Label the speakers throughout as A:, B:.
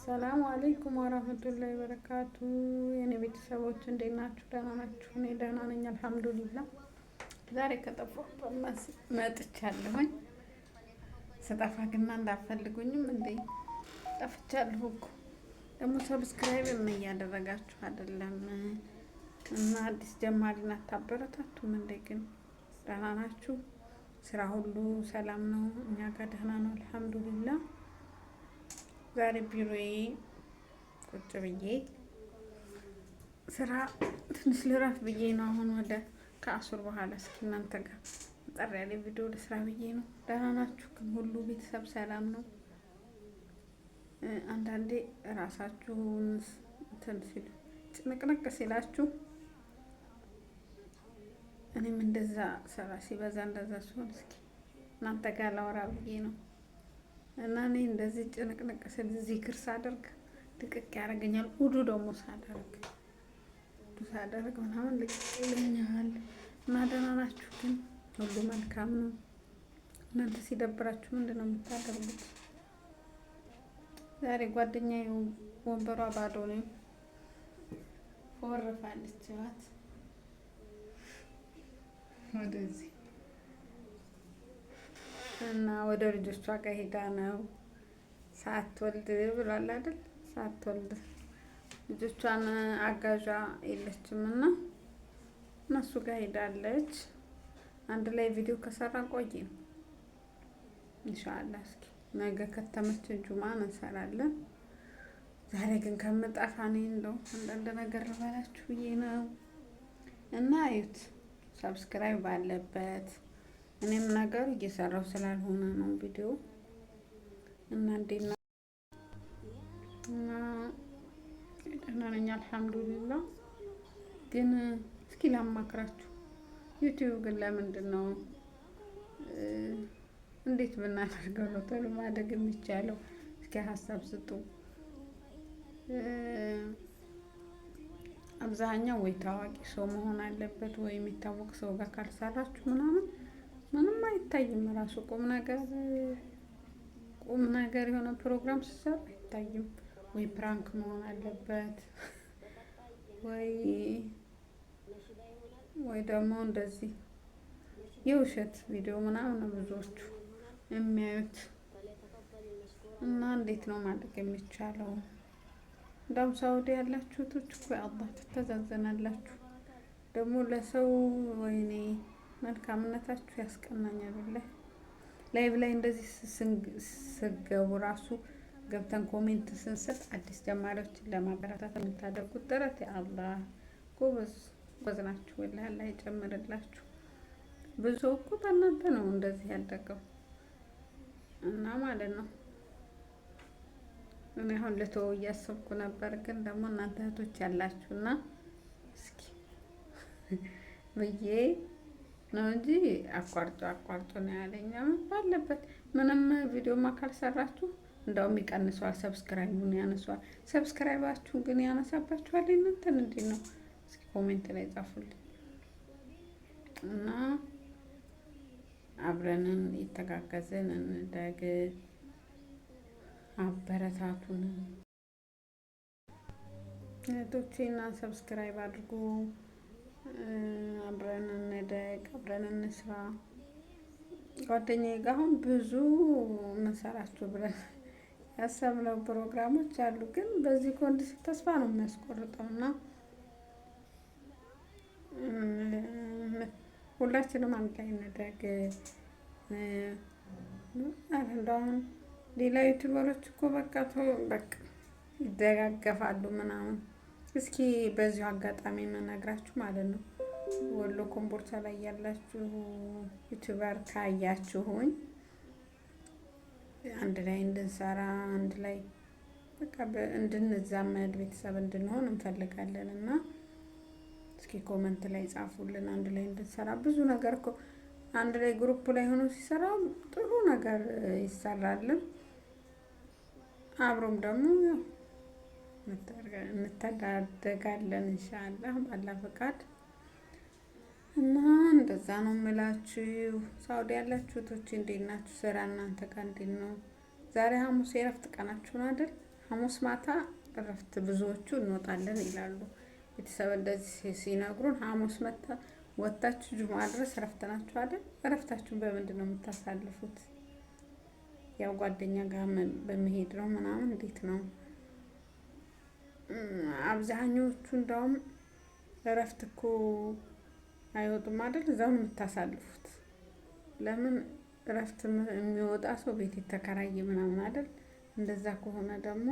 A: ሰላም አለይኩም ወራህመቱላሂ ወበረካቱ። የኔ ቤተሰቦች እንዴት ናችሁ? ደህና ናችሁ? እኔ ደህና ነኝ አልሐምዱሊላህ። ዛሬ ከጠፋሁበት መጥቻለሁኝ። ስጠፋ ግን እንዳትፈልጉኝም እንዴ ጠፍቻለሁ እኮ። ደግሞ ሰብስክራይብ እያደረጋችሁ አይደለም እና አዲስ ጀማሪን አታበረታቱም እንዴ? ግን ደህና ናችሁ? ስራ ሁሉ ሰላም ነው? እኛ ጋር ደህና ነው አልሐምዱሊላህ። ዛሬ ቢሮዬ ቁጭ ብዬ ስራ ትንሽ ልረፍ ብዬ ነው። አሁን ወደ ከአሱር በኋላ እስኪ እናንተ ጋር ጠር ያለ ቪዲዮ ልስራ ብዬ ነው። ደህና ናችሁ ግን? ሁሉ ቤተሰብ ሰላም ነው? አንዳንዴ ራሳችሁን እንትን ሲሉ ጭንቅንቅ ሲላችሁ እኔም እንደዛ ስራ ሲበዛ እንደዛ ሲሆን እስኪ እናንተ ጋር ላወራ ብዬ ነው። እና እኔ እንደዚህ ጭንቅንቅ ስል ዚክር ሳደርግ ድቅቅ ያደርገኛል። ውዱ ደግሞ ሳደርግ ምናምን ልቅቅ ይለኛል። እና ደህና ናችሁ ግን? ሁሉ መልካም ነው? እናንተ ሲደብራችሁ ምንድን ነው የምታደርጉት? ዛሬ ጓደኛዬ ወንበሯ ባዶ ነው፣ ወርፋለች ባት ወደዚህ እና ወደ ልጆቿ ጋር ሄዳ ነው። ሳትወልድ ብሏል አይደል? ሳትወልድ ልጆቿን አጋዣ የለችም እና እነሱ ጋር ሄዳለች። አንድ ላይ ቪዲዮ ከሰራ ቆይ ነው ኢንሻአላህ። እስኪ ነገ ከተመቸን ጁማ እንሰራለን። ዛሬ ግን ከምጠፋ እኔ እንደው አንዳንድ ነገር ልበላችሁ ብዬ ነው። እና እዩት፣ ሰብስክራይብ ባለበት እኔም ነገሩ እየሰራው ስላልሆነ ነው ቪዲዮ። እና እንዴት ነው? እና ደህና ነኝ አልሐምዱሊላህ። ግን እስኪ ላማክራችሁ፣ ዩቲዩብ ግን ለምንድን ነው እንዴት ብናደርገው ነው ቶሎ ማደግ የሚቻለው? እስኪ ሀሳብ ስጡ። አብዛኛው ወይ ታዋቂ ሰው መሆን አለበት ወይ የሚታወቅ ሰው ጋር ካልሰራችሁ ምንም አይታይም። ራሱ ቁም ነገር የሆነ ፕሮግራም ሲሰራ አይታይም። ወይ ፕራንክ መሆን አለበት ወይ ደግሞ እንደዚህ የውሸት ቪዲዮ ምናምን ብዙዎቹ የሚያዩት። እና እንዴት ነው ማድረግ የሚቻለው? እንደውም ሳውዲ ያላችሁ እህቶች እኮ አላህ ትተዛዘናላችሁ። ደግሞ ለሰው ወይኔ መልካምነታችሁ ያስቀናኛል። ብለህ ላይቭ ላይ እንደዚህ ስገቡ ራሱ ገብተን ኮሜንት ስንሰጥ አዲስ ጀማሪዎችን ለማበረታታት የምታደርጉት ጥረት የአላህ ጎበዝ ናችሁ። ወላሂ አላህ ይጨምርላችሁ። ብዙ ሰው እኮ በእናንተ ነው እንደዚህ ያደገው እና ማለት ነው። እኔ አሁን ልተወው እያሰብኩ ነበር፣ ግን ደግሞ እናንተ እህቶች ያላችሁና እስኪ ብዬ ነው እንጂ አቋርጦ ነው ያለኝ። ባለበት ምንም ቪዲዮማ ካልሰራችሁ እንደውም ይቀንሰዋል፣ ሰብስክራይቡን ያነሷል። ሰብስክራይባችሁን ግን ያነሳባችኋል። እናንተን እንዴት ነው? እስኪ ኮሜንት ላይ ጻፉልኝ እና አብረንን የተጋገዘን እንደግ አበረታቱን እህቶቼና ሰብስክራይብ አድርጉ። አብረን እንደግ፣ አብረን እንስራ። ጓደኛዬ ጋር አሁን ብዙ መሰራችሁ ብለን ያሰብነው ፕሮግራሞች አሉ፣ ግን በዚህ ኮንዲሽን ተስፋ ነው የሚያስቆርጠው እና ሁላችንም አንድ ላይ እንደግ። እንደውም ሌላ ዩቲዩበሮች እኮ በቃ ይደጋገፋሉ ምናምን። እስኪ በዚሁ አጋጣሚ የምነግራችሁ ማለት ነው፣ ወሎ ኮምቦልቻ ላይ ያላችሁ ዩቲዩበር ካያችሁኝ አንድ ላይ እንድንሰራ፣ አንድ ላይ በቃ እንድንዛመድ ቤተሰብ እንድንሆን እንፈልጋለን እና እስኪ ኮመንት ላይ ጻፉልን። አንድ ላይ እንድንሰራ ብዙ ነገር እኮ አንድ ላይ ግሩፕ ላይ ሆኖ ሲሰራ ጥሩ ነገር ይሰራልን። አብሮም ደግሞ እንተዳደጋለን ኢንሻአላህ ባላ ፈቃድ። እና እንደዛ ነው የምላችሁ። ሳውዲ ያላችሁ እህቶቼ እንዴት ናችሁ? ስራ እናንተ ጋር እንዴት ነው? ዛሬ ሐሙስ የእረፍት ቀናችሁ ነው አይደል? ሐሙስ ማታ እረፍት ብዙዎቹ እንወጣለን ይላሉ። ቤተሰብ እንደዚህ ሲነግሩን ሐሙስ መታ ወጣችሁ ጁምዓ ድረስ እረፍት ናችሁ አይደል? እረፍታችሁን በምንድን ነው የምታሳልፉት? ያው ጓደኛ ጋር በመሄድ ነው ምናምን እንዴት ነው? አብዛኞቹ እንደውም እረፍት እኮ አይወጡም አይደል? እዛው ነው የምታሳልፉት። ለምን እረፍት የሚወጣ ሰው ቤት የተከራየ ምናምን አይደል? እንደዛ ከሆነ ደግሞ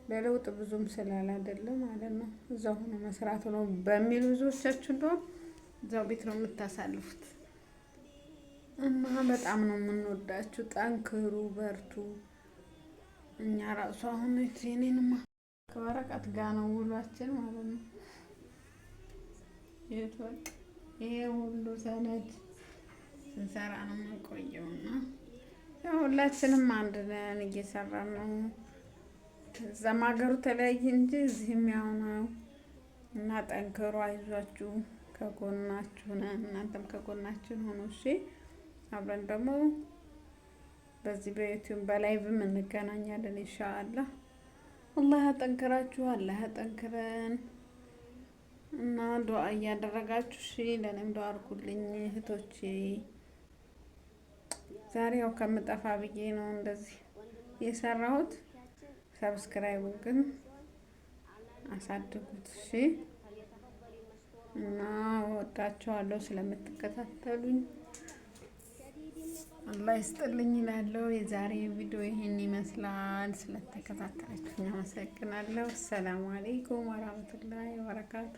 A: ለለውጥ ብዙም ስላል አይደለም ማለት ነው። እዛው ሆኖ መስራት ነው በሚል ብዙዎቻችሁ እንደውም እዛው ቤት ነው የምታሳልፉት። እና በጣም ነው የምንወዳችሁ። ጠንክሩ፣ በርቱ። እኛ ራሱ አሁን ትሬኒንማ ከወረቀት ጋር ነው ውሏችን ማለት ነው። ይሄ ሁሉ ሰነድ ስንሰራ ነው የምንቆየው እና ያው ሁላችንም አንድ ነን እየሰራን ነው። እዛም ሀገሩ ተለያየ እንጂ እዚህም ያው ነው እና ጠንክሩ፣ አይዟችሁ፣ ከጎናችሁ ነን። እናንተም ከጎናችን ሆኖ እሺ። አብረን ደግሞ በዚህ በዩቲዩብ በላይቭም እንገናኛለን ኢንሻአላህ። አላህ ያጠንክራችሁ፣ አላህ ያጠንክረን እና ዱአ እያደረጋችሁ እሺ። ለኔም ዱአ አድርጉልኝ እህቶቼ። ዛሬ ያው ከምጠፋ ብዬ ነው እንደዚህ የሰራሁት። ሰብስክራይብ ግን አሳድጉት እሺ። እና ወዳችኋለሁ ስለምትከታተሉኝ አላህ ይስጥልኝ እላለሁ። የዛሬ ቪዲዮ ይሄን ይመስላል። ስለተከታተላችሁኝ አመሰግናለሁ። ሰላም አለይኩም ወራህመቱላሂ ወበረካቱ።